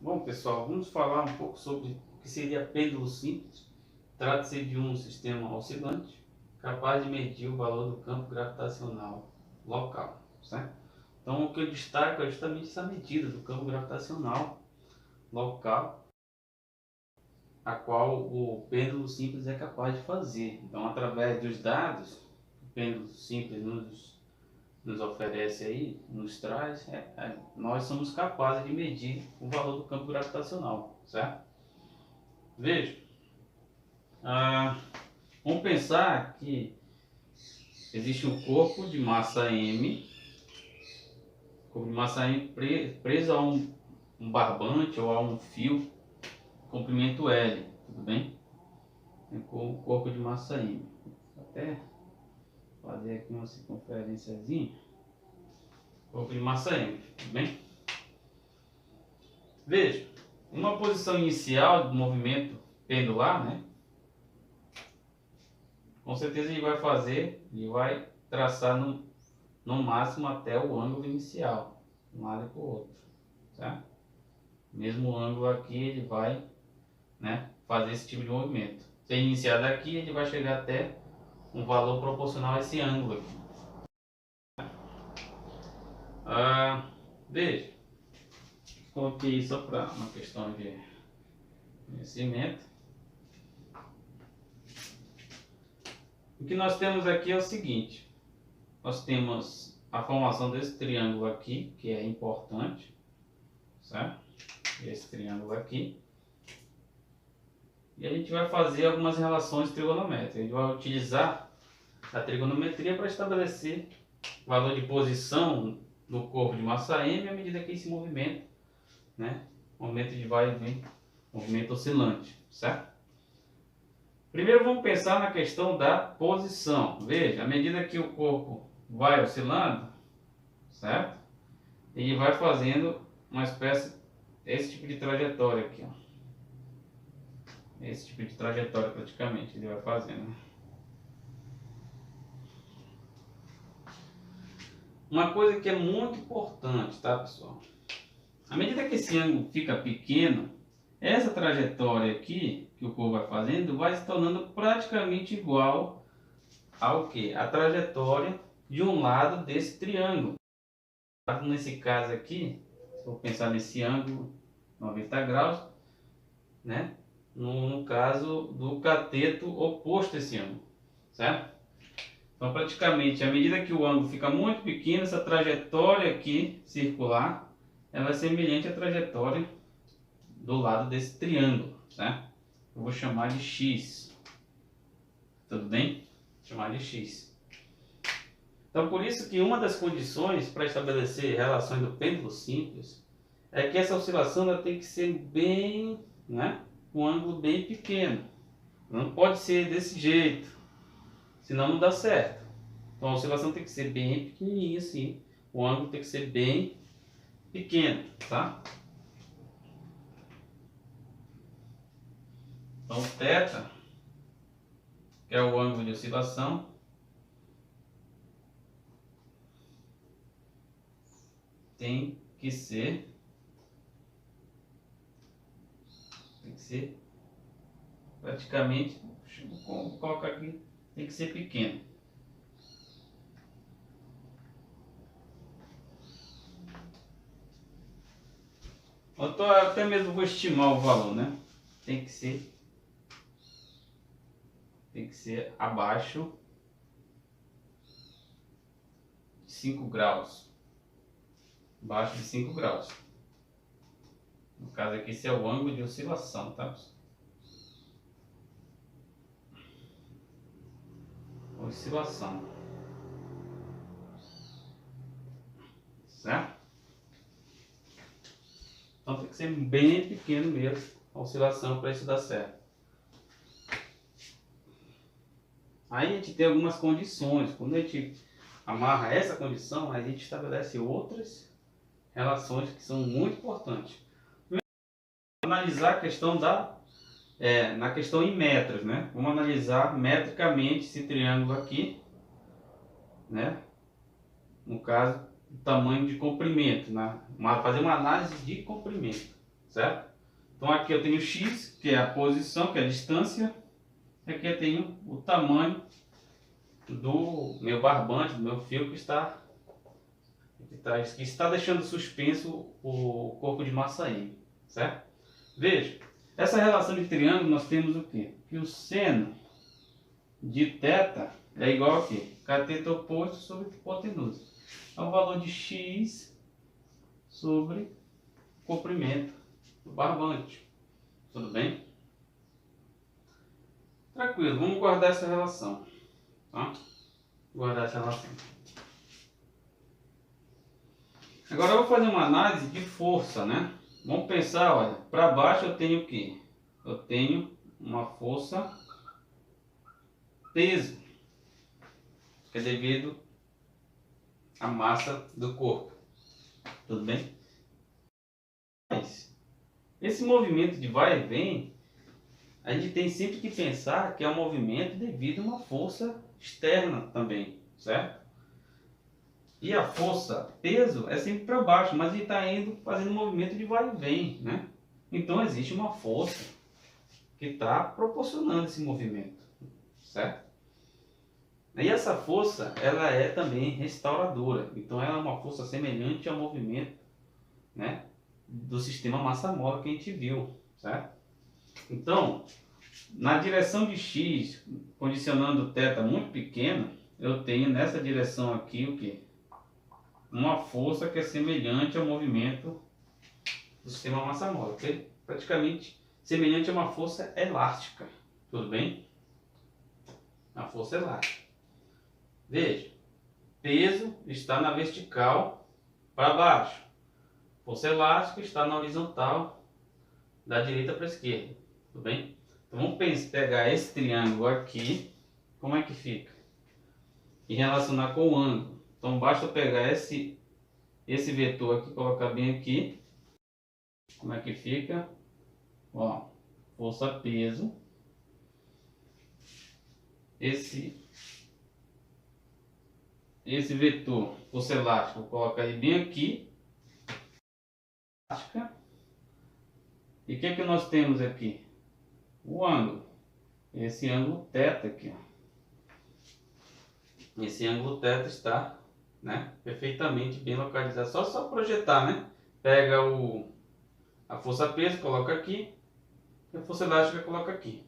Bom, pessoal, vamos falar um pouco sobre o que seria pêndulo simples. Trata-se de um sistema oscilante capaz de medir o valor do campo gravitacional local, certo? Então, o que eu destaco é justamente essa medida do campo gravitacional local, a qual o pêndulo simples é capaz de fazer. Então, através dos dados que o pêndulo simples nos oferece aí, nos traz, nós somos capazes de medir o valor do campo gravitacional, certo? Veja, vamos pensar que existe um corpo de massa M, preso a um barbante ou a um fio, comprimento L, tudo bem? Com o corpo de massa M. Vou até fazer aqui uma circunferenciazinha. Corpo de massa M, tudo bem? Veja, uma posição inicial do movimento pendular, né? Com certeza ele vai traçar no máximo até o ângulo inicial, de um lado e para o outro, certo? Mesmo ângulo aqui ele vai, né, fazer esse tipo de movimento. Se iniciar daqui, ele vai chegar até um valor proporcional a esse ângulo aqui. Veja, coloquei só para uma questão de conhecimento. O que nós temos aqui é o seguinte: nós temos a formação desse triângulo aqui, que é importante, certo? Esse triângulo aqui. E a gente vai fazer algumas relações trigonométricas. A gente vai utilizar a trigonometria para estabelecer o valor de posição no corpo de massa M à medida que esse movimento, né? Movimento de vai e vem, movimento oscilante, certo? Primeiro vamos pensar na questão da posição. Veja, à medida que o corpo vai oscilando, certo? Ele vai fazendo uma espécie, esse tipo de trajetória aqui, ó. Esse tipo de trajetória praticamente ele vai fazendo. Uma coisa que é muito importante, tá, pessoal? À medida que esse ângulo fica pequeno, essa trajetória aqui que o corpo vai fazendo vai se tornando praticamente igual ao que? A trajetória de um lado desse triângulo. Nesse caso aqui, se eu pensar nesse ângulo 90 graus, né? No caso do cateto oposto a esse ângulo, certo? Então, praticamente, à medida que o ângulo fica muito pequeno, essa trajetória aqui circular, ela é semelhante à trajetória do lado desse triângulo, certo? Eu vou chamar de X, tudo bem? Vou chamar de X. Então, por isso que uma das condições para estabelecer relações do pêndulo simples é que essa oscilação ela tem que ser bem, né? Um ângulo bem pequeno. Não pode ser desse jeito, senão não dá certo. Então a oscilação tem que ser bem pequenininha assim. O ângulo tem que ser bem pequeno, tá? Então θ, que é o ângulo de oscilação, tem que ser praticamente, vou colocar aqui, tem que ser pequeno. Eu até mesmo vou estimar o valor, né? Tem que ser abaixo de 5 graus. Abaixo de 5 graus. No caso aqui, esse é o ângulo de oscilação, tá? Oscilação. Certo? Então tem que ser bem pequeno mesmo a oscilação para isso dar certo. Aí a gente tem algumas condições. Quando a gente amarra essa condição, a gente estabelece outras relações que são muito importantes. Primeiro, analisar a questão na questão em metros, né? Vamos analisar metricamente esse triângulo aqui, né? No caso, o tamanho de comprimento, né? Fazer uma análise de comprimento, certo? Então aqui eu tenho x, que é a posição, que é a distância. Aqui eu tenho o tamanho do meu barbante, do meu fio que está deixando suspenso o corpo de massa M, certo? Veja, essa relação de triângulo nós temos o quê? Que o seno de θ é igual a quê? Cateto oposto sobre hipotenusa. É o valor de x sobre o comprimento do barbante. Tudo bem? Tranquilo, vamos guardar essa relação. Tá? Guardar essa relação. Agora eu vou fazer uma análise de força, né? Vamos pensar, olha, para baixo eu tenho o quê? Eu tenho uma força peso, que é devido à massa do corpo. Tudo bem? Mas esse movimento de vai e vem, a gente tem sempre que pensar que é um movimento devido a uma força externa também, certo? E a força peso é sempre para baixo, mas ele está indo fazendo um movimento de vai e vem, né? Então existe uma força que está proporcionando esse movimento, certo? E essa força, ela é também restauradora. Então ela é uma força semelhante ao movimento, né, do sistema massa-mola que a gente viu, certo? Então, na direção de x, condicionando θ muito pequeno, eu tenho nessa direção aqui o quê? Uma força que é semelhante ao movimento do sistema massa-mola, ok? Praticamente semelhante a uma força elástica, tudo bem? A força elástica. Veja, peso está na vertical para baixo, força elástica está na horizontal da direita para a esquerda, tudo bem? Então vamos pegar esse triângulo aqui, como é que fica? E relacionar com o ângulo. Então basta eu pegar esse vetor aqui, colocar bem aqui. Como é que fica? Ó, força peso. Esse vetor, força elástica, vou colocar ele bem aqui. E o que que nós temos aqui? O ângulo. Esse ângulo θ aqui, ó. Esse ângulo θ está, né, perfeitamente bem localizado. Só projetar, né? Pega a força peso, coloca aqui. E a força elástica coloca aqui.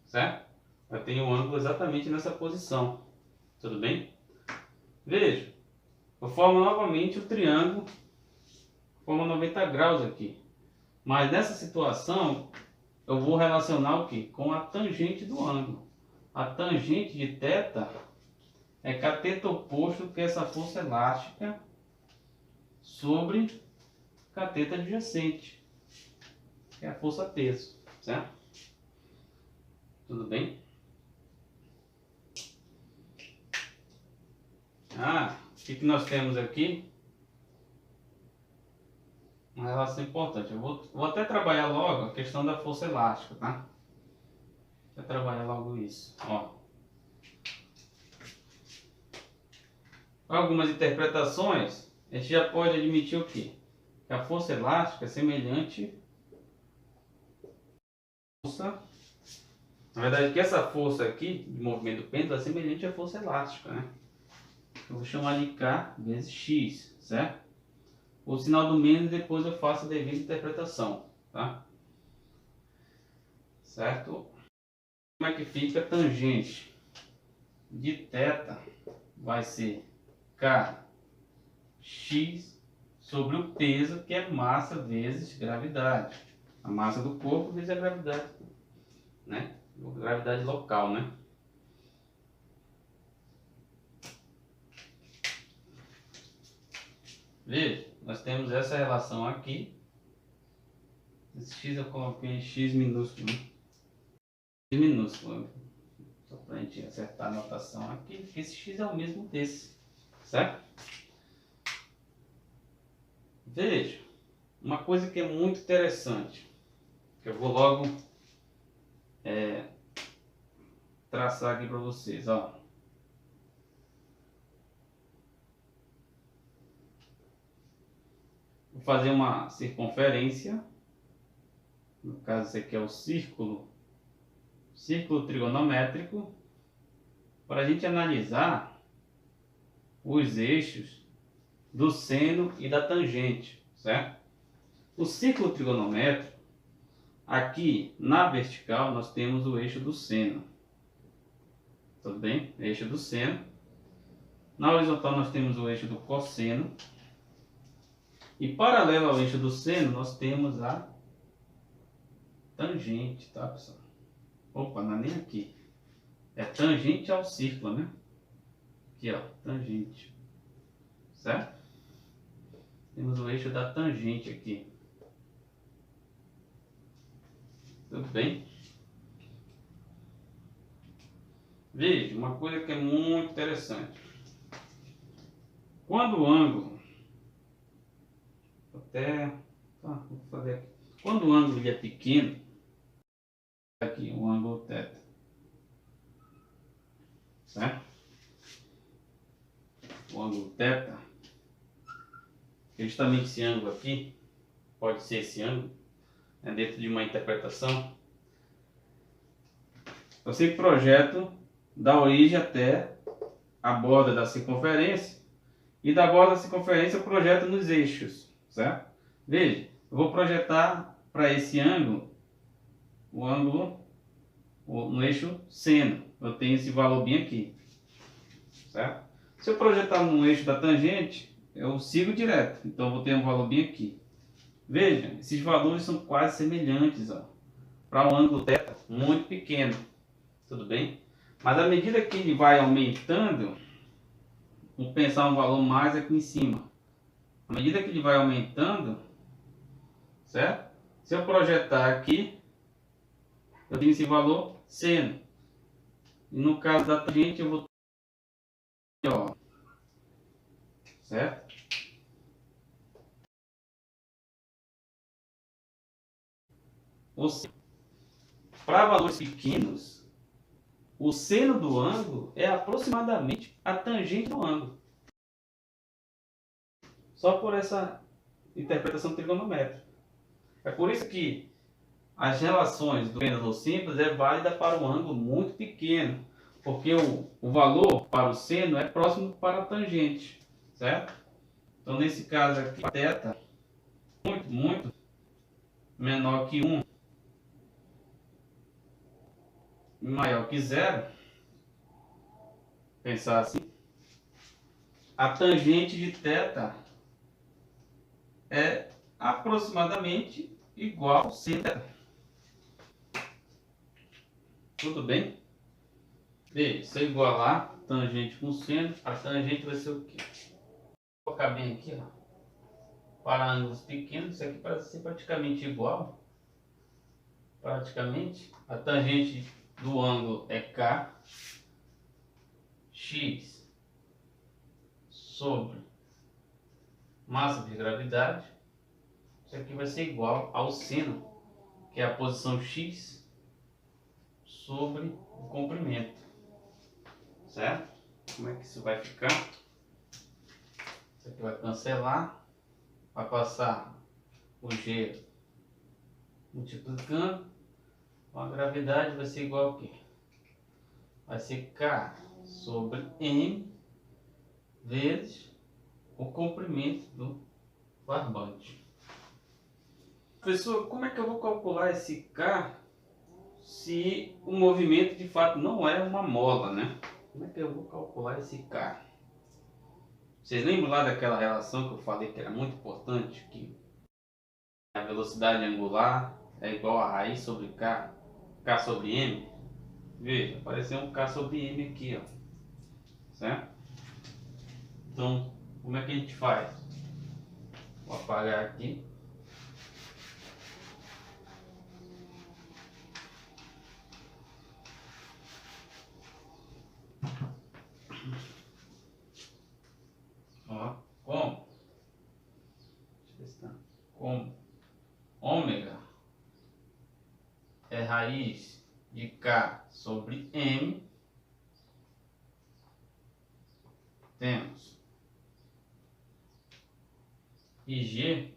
Certo? Eu tenho o ângulo exatamente nessa posição. Tudo bem? Veja. Eu formo novamente o triângulo. Forma 90 graus aqui. Mas nessa situação, eu vou relacionar o que? Com a tangente do ângulo. A tangente de θ é cateto oposto, que é essa força elástica, sobre cateto adjacente, que é a força peso, certo? Tudo bem? O que nós temos aqui? Uma relação importante. Eu vou até trabalhar logo a questão da força elástica, tá? Vou trabalhar logo isso. Ó. Algumas interpretações, a gente já pode admitir o quê? Que a força elástica é semelhante à força. Na verdade, que essa força aqui, de movimento do pêndulo, é semelhante à força elástica, né? Eu vou chamar de K vezes X, certo? O sinal do menos depois eu faço a devida interpretação, tá? Certo? Como é que fica a tangente de θ? Vai ser Kx sobre o peso, que é massa vezes gravidade. A massa do corpo vezes a gravidade, né? A gravidade local, né? Veja, nós temos essa relação aqui. Esse x eu coloquei x minúsculo, né? X minúsculo, só para a gente acertar a notação aqui, porque esse x é o mesmo desse, certo? Veja, uma coisa que é muito interessante, que eu vou logo traçar aqui para vocês, ó. Vou fazer uma circunferência no caso esse aqui é o círculo trigonométrico, para a gente analisar os eixos do seno e da tangente, certo? O círculo trigonométrico, aqui na vertical nós temos o eixo do seno, tudo bem? Eixo do seno. Na horizontal nós temos o eixo do cosseno. E paralelo ao eixo do seno nós temos a tangente, tá, pessoal? Opa, não é nem aqui. É tangente ao círculo, né? Aqui, ó, tangente. Certo? Temos o eixo da tangente aqui. Tudo bem? Veja, uma coisa que é muito interessante. Quando o ângulo... vou fazer aqui. Quando o ângulo ele é pequeno, aqui o ângulo θ. Certo? O ângulo θ é justamente esse ângulo aqui, pode ser esse ângulo, né, dentro de uma interpretação. Eu sempre projeto da origem até a borda da circunferência, e da borda da circunferência eu projeto nos eixos, certo? Veja, eu vou projetar para esse ângulo, o ângulo no eixo seno, eu tenho esse valor bem aqui, certo? Se eu projetar no eixo da tangente, eu sigo direto, então eu vou ter um valor bem aqui. Veja, esses valores são quase semelhantes, ó, para um ângulo θ muito pequeno, tudo bem? Mas à medida que ele vai aumentando, vou pensar um valor mais aqui em cima. À medida que ele vai aumentando, certo? Se eu projetar aqui, eu tenho esse valor seno. E no caso da tangente eu vou ter, ó, certo? Ou seja, para valores pequenos, o seno do ângulo é aproximadamente a tangente do ângulo. Só por essa interpretação trigonométrica. É por isso que as relações do pêndulo simples é válida para um ângulo muito pequeno, porque o valor para o seno é próximo para a tangente, certo? Então nesse caso aqui, θ muito menor que 1 e maior que 0, pensar assim, a tangente de θ é aproximadamente igual ao seno. Tudo bem? Veja, se eu igualar tangente com seno, a tangente vai ser o quê? Vou colocar bem aqui, ó, para ângulos pequenos, isso aqui parece ser praticamente igual. Praticamente, a tangente do ângulo é K, x sobre massa de gravidade. Isso aqui vai ser igual ao seno, que é a posição x sobre o comprimento, certo? Como é que isso vai ficar? Isso aqui vai cancelar, vai passar o g multiplicando, então a gravidade vai ser igual ao quê? Vai ser K sobre M vezes o comprimento do barbante. Professor, como é que eu vou calcular esse K se o movimento de fato não é uma mola, né? Como é que eu vou calcular esse K? Vocês lembram lá daquela relação que eu falei que era muito importante, que a velocidade angular é igual a raiz sobre K, K sobre M? Veja, apareceu um K sobre M aqui, ó, certo? Então, como é que a gente faz? Vou apagar aqui. Ó, como? Deixa eu ver se tá. Como ômega é raiz de K sobre M, temos IG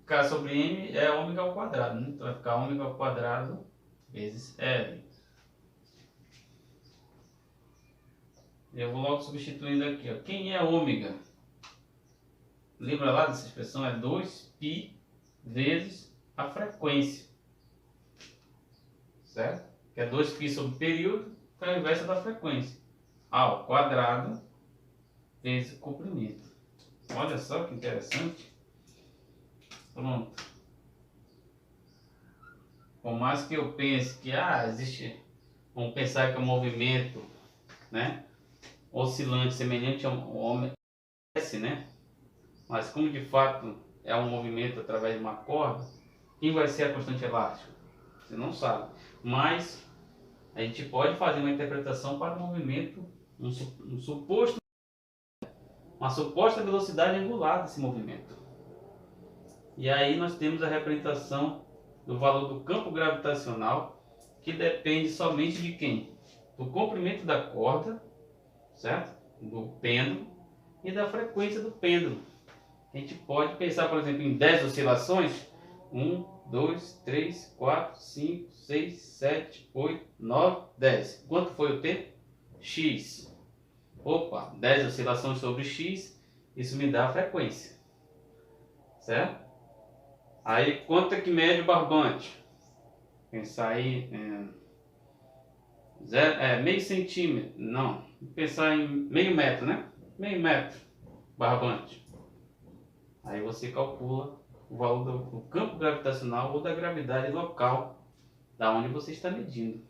K sobre M é ômega ao quadrado, né? Então vai ficar ômega ao quadrado vezes L. Eu vou logo substituindo aqui, ó. Quem é ômega? Lembra lá dessa expressão? É 2π vezes a frequência. Certo? Que é 2π sobre período, que é a inversa da frequência. Ao quadrado vezes o comprimento. Olha só que interessante. Pronto. Por mais que eu pense que existe, vamos pensar que é um movimento, né, oscilante semelhante a um homem, né? Mas como de fato é um movimento através de uma corda, quem vai ser a constante elástica? Você não sabe. Mas a gente pode fazer uma interpretação para o movimento, uma suposta velocidade angular desse movimento. E aí nós temos a representação do valor do campo gravitacional, que depende somente de quem? Do comprimento da corda, certo? Do pêndulo e da frequência do pêndulo. A gente pode pensar, por exemplo, em 10 oscilações. 1, 2, 3, 4, 5, 6, 7, 8, 9, 10. Quanto foi o tempo? X. Opa, 10 oscilações sobre X, isso me dá a frequência. Certo? Aí, quanto é que mede o barbante? Pensar aí, meio centímetro, não. Pensar em meio metro, né? Meio metro, barbante. Aí você calcula o valor do campo gravitacional ou da gravidade local da onde você está medindo.